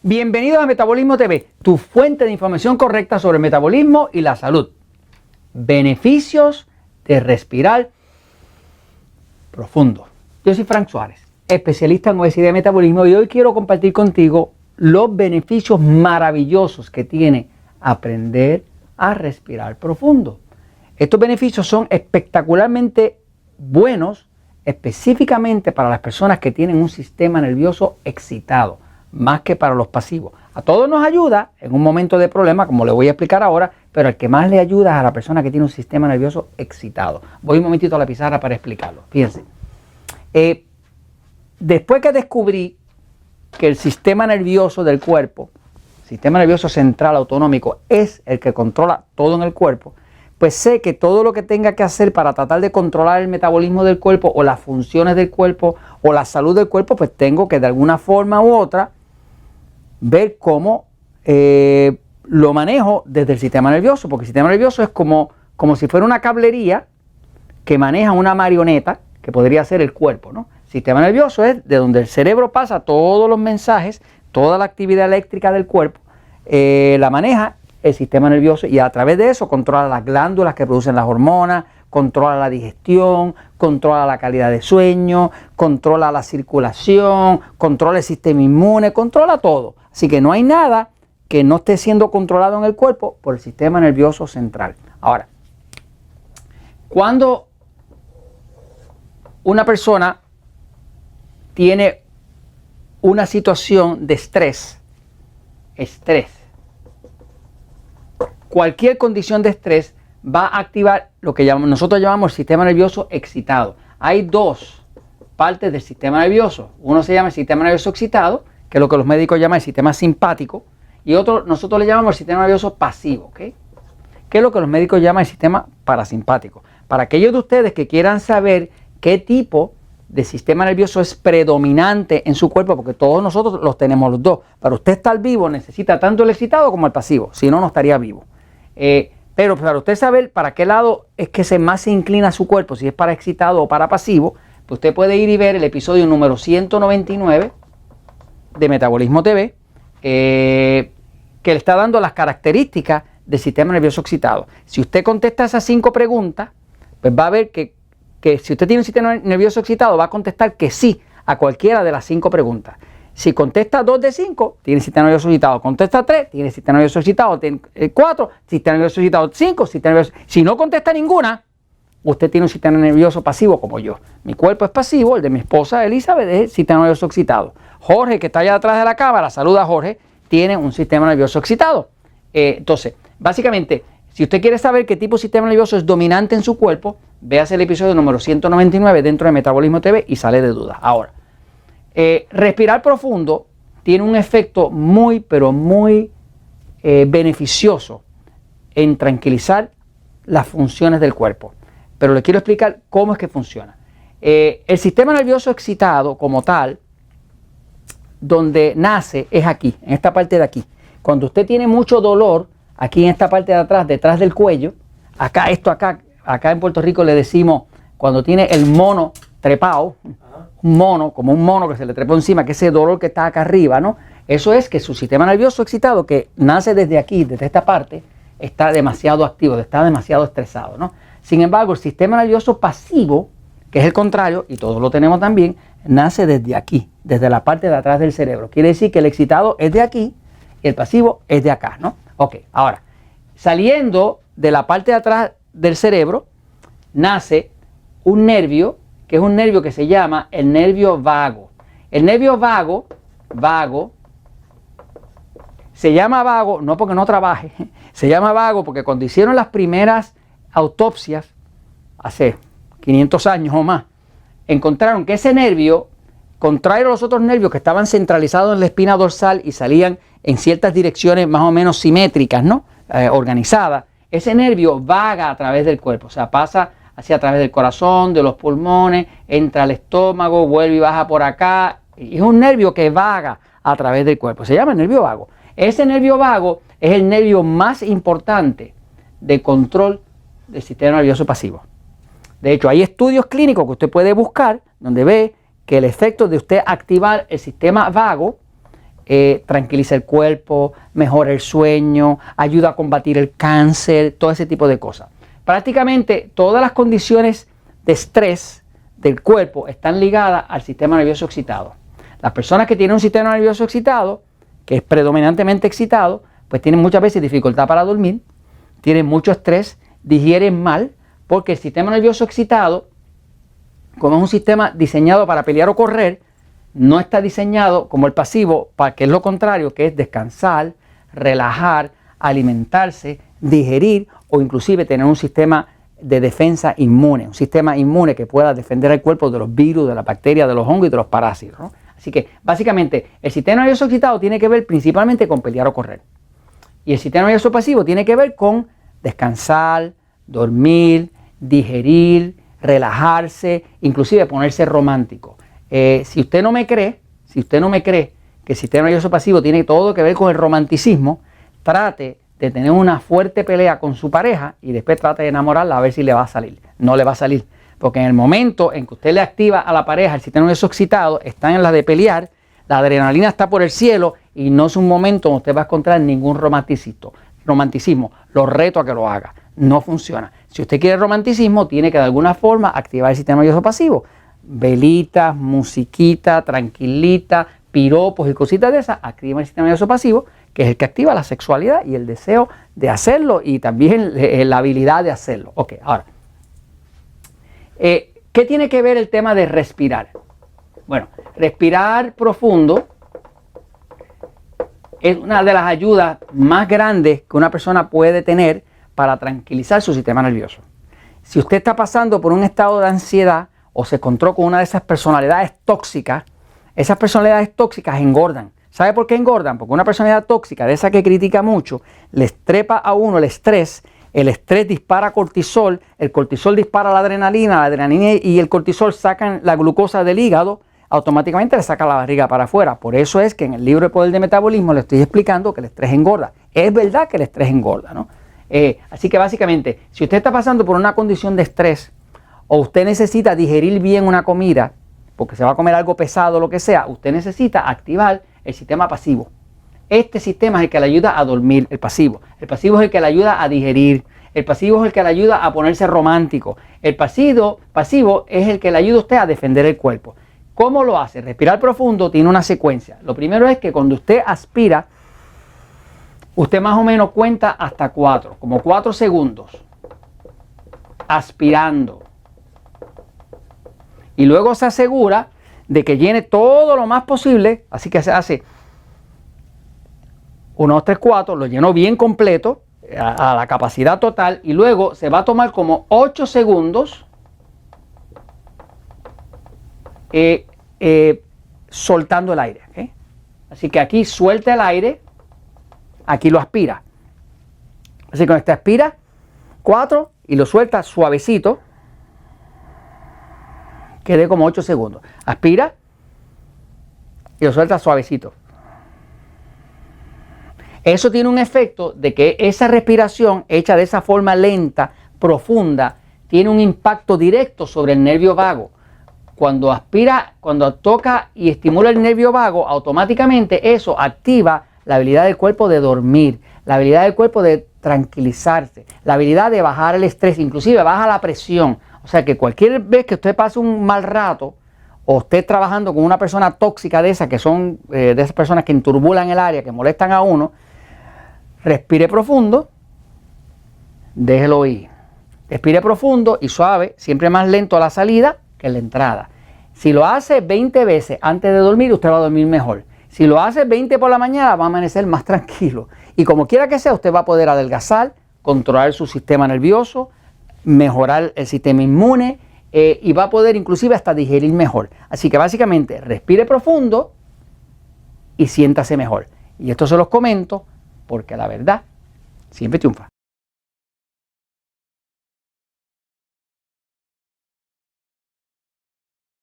Bienvenidos a Metabolismo TV, tu fuente de información correcta sobre el metabolismo y la salud. Beneficios de respirar profundo. Yo soy Frank Suárez, especialista en obesidad y metabolismo, y hoy quiero compartir contigo los beneficios maravillosos que tiene aprender a respirar profundo. Estos beneficios son espectacularmente buenos, específicamente para las personas que tienen un sistema nervioso excitado, más que para los pasivos. A todos nos ayuda en un momento de problema, como le voy a explicar ahora, pero el que más le ayuda es a la persona que tiene un sistema nervioso excitado. Voy un momentito a la pizarra para explicarlo. Fíjense. Después que descubrí que el sistema nervioso del cuerpo, sistema nervioso central autonómico, es el que controla todo en el cuerpo, pues sé que todo lo que tenga que hacer para tratar de controlar el metabolismo del cuerpo o las funciones del cuerpo o la salud del cuerpo, pues tengo que de alguna forma u otra ver cómo lo manejo desde el sistema nervioso, porque el sistema nervioso es como si fuera una cablería que maneja una marioneta, que podría ser el cuerpo, ¿no? El sistema nervioso es de donde el cerebro pasa todos los mensajes, toda la actividad eléctrica del cuerpo, la maneja el sistema nervioso, y a través de eso controla las glándulas que producen las hormonas, controla la digestión, controla la calidad de sueño, controla la circulación, controla el sistema inmune, controla todo. Así que no hay nada que no esté siendo controlado en el cuerpo por el sistema nervioso central. Ahora, cuando una persona tiene una situación de estrés, cualquier condición de estrés va a activar lo que nosotros llamamos el sistema nervioso excitado. Hay dos partes del sistema nervioso. Uno se llama el sistema nervioso excitado, que es lo que los médicos llaman el sistema simpático, y otro nosotros le llamamos el sistema nervioso pasivo, ¿okay? Que es lo que los médicos llaman el sistema parasimpático. Para aquellos de ustedes que quieran saber qué tipo de sistema nervioso es predominante en su cuerpo, porque todos nosotros los tenemos los dos. Para usted estar vivo necesita tanto el excitado como el pasivo, si no, no estaría vivo. Pero para usted saber para qué lado es que más se inclina su cuerpo, si es para excitado o para pasivo, pues usted puede ir y ver el episodio número 199 de Metabolismo TV, que le está dando las características del sistema nervioso excitado. Si usted contesta esas 5 preguntas, pues va a ver que si usted tiene un sistema nervioso excitado, va a contestar que sí a cualquiera de las 5 preguntas. Si contesta 2 de 5, tiene sistema nervioso excitado. Contesta 3, tiene sistema nervioso excitado. 4, sistema nervioso excitado. 5, sistema nervioso. Si no contesta ninguna, usted tiene un sistema nervioso pasivo como yo. Mi cuerpo es pasivo, el de mi esposa Elizabeth es sistema nervioso excitado. Jorge, que está allá atrás de la cámara, saluda a Jorge, tiene un sistema nervioso excitado. Entonces, básicamente, si usted quiere saber qué tipo de sistema nervioso es dominante en su cuerpo, véase el episodio número 199 dentro de Metabolismo TV y sale de dudas. Ahora, respirar profundo tiene un efecto muy, pero muy beneficioso en tranquilizar las funciones del cuerpo. Pero le quiero explicar cómo es que funciona. El sistema nervioso excitado como tal, donde nace, es aquí, en esta parte de aquí. Cuando usted tiene mucho dolor, aquí en esta parte de atrás, detrás del cuello, acá en Puerto Rico le decimos, cuando tiene el mono trepado, un mono, como un mono que se le trepó encima, que ese dolor que está acá arriba, ¿no? Eso es que su sistema nervioso excitado, que nace desde aquí, desde esta parte, está demasiado activo, está demasiado estresado, ¿no? Sin embargo, el sistema nervioso pasivo, que es el contrario, y todos lo tenemos también, nace desde aquí, desde la parte de atrás del cerebro. Quiere decir que el excitado es de aquí y el pasivo es de acá, ¿no? Ok, ahora, saliendo de la parte de atrás del cerebro, nace un nervio, que es un nervio que se llama el nervio vago. El nervio vago, se llama vago, no porque no trabaje, se llama vago porque cuando hicieron las primeras autopsias, hace 500 años o más, encontraron que ese nervio, contrario a los otros nervios que estaban centralizados en la espina dorsal y salían en ciertas direcciones más o menos simétricas, ¿no? Organizadas, ese nervio vaga a través del cuerpo, o sea, pasa hacia a través del corazón, de los pulmones, entra al estómago, vuelve y baja por acá, y es un nervio que vaga a través del cuerpo, se llama el nervio vago. Ese nervio vago es el nervio más importante de control del sistema nervioso pasivo. De hecho, hay estudios clínicos que usted puede buscar donde ve que el efecto de usted activar el sistema vago tranquiliza el cuerpo, mejora el sueño, ayuda a combatir el cáncer, todo ese tipo de cosas. Prácticamente todas las condiciones de estrés del cuerpo están ligadas al sistema nervioso excitado. Las personas que tienen un sistema nervioso excitado, que es predominantemente excitado, pues tienen muchas veces dificultad para dormir, tienen mucho estrés, digieren mal, porque el sistema nervioso excitado, como es un sistema diseñado para pelear o correr, no está diseñado como el pasivo, para que es lo contrario, que es descansar, relajar, alimentarse, digerir o inclusive tener un sistema de defensa inmune, un sistema inmune que pueda defender al cuerpo de los virus, de las bacterias, de los hongos y de los parásitos, ¿no? Así que básicamente el sistema nervioso excitado tiene que ver principalmente con pelear o correr. Y el sistema nervioso pasivo tiene que ver con descansar, dormir, digerir, relajarse, inclusive ponerse romántico. Si usted no me cree que el sistema nervioso pasivo tiene todo que ver con el romanticismo, trate de tener una fuerte pelea con su pareja y después trate de enamorarla a ver si le va a salir. No le va a salir, porque en el momento en que usted le activa a la pareja el sistema nervioso excitado, está en la de pelear, la adrenalina está por el cielo y no es un momento donde usted va a encontrar ningún romanticismo. Lo reto a que lo haga. No funciona. Si usted quiere romanticismo, tiene que de alguna forma activar el sistema nervioso pasivo. Velitas, musiquita, tranquilita, piropos y cositas de esas, activan el sistema nervioso pasivo, que es el que activa la sexualidad y el deseo de hacerlo y también la habilidad de hacerlo. Ok, ahora, ¿qué tiene que ver el tema de respirar? Bueno, respirar profundo es una de las ayudas más grandes que una persona puede tener para tranquilizar su sistema nervioso. Si usted está pasando por un estado de ansiedad o se encontró con una de esas personalidades tóxicas, esas personalidades tóxicas engordan. ¿Sabe por qué engordan? Porque una personalidad tóxica, de esa que critica mucho, les trepa a uno el estrés dispara cortisol, el cortisol dispara la adrenalina y el cortisol sacan la glucosa del hígado, automáticamente le saca la barriga para afuera. Por eso es que en el libro de Poder de Metabolismo le estoy explicando que el estrés engorda. Es verdad que el estrés engorda, ¿no? Así que básicamente, si usted está pasando por una condición de estrés o usted necesita digerir bien una comida, porque se va a comer algo pesado o lo que sea, usted necesita activar el sistema pasivo. Este sistema es el que le ayuda a dormir, el pasivo. El pasivo es el que le ayuda a digerir. El pasivo es el que le ayuda a ponerse romántico. El pasivo es el que le ayuda a usted a defender el cuerpo. ¿Cómo lo hace? Respirar profundo tiene una secuencia. Lo primero es que cuando usted aspira, usted más o menos cuenta hasta 4, como 4 segundos, aspirando. Y luego se asegura de que llene todo lo más posible, así que se hace 1, 2, 3, 4, lo llenó bien completo, a la capacidad total, y luego se va a tomar como 8 segundos soltando el aire. ¿Okay? Así que aquí suelta el aire, aquí lo aspira. Así que cuando usted aspira 4 y lo suelta suavecito, quede como 8 segundos. Aspira y lo suelta suavecito. Eso tiene un efecto de que esa respiración hecha de esa forma lenta, profunda, tiene un impacto directo sobre el nervio vago. Cuando aspira, cuando toca y estimula el nervio vago, automáticamente eso activa la habilidad del cuerpo de dormir, la habilidad del cuerpo de tranquilizarse, la habilidad de bajar el estrés, inclusive baja la presión. O sea que cualquier vez que usted pase un mal rato o esté trabajando con una persona tóxica de esas, que son de esas personas que enturbulan el área, que molestan a uno, respire profundo, déjelo ir. Respire profundo y suave, siempre más lento a la salida que a la entrada. Si lo hace 20 veces antes de dormir, usted va a dormir mejor. Si lo hace 20 por la mañana, va a amanecer más tranquilo. Y como quiera que sea, usted va a poder adelgazar, controlar su sistema nervioso, mejorar el sistema inmune y va a poder inclusive hasta digerir mejor. Así que básicamente respire profundo y siéntase mejor. Y esto se los comento porque la verdad siempre triunfa.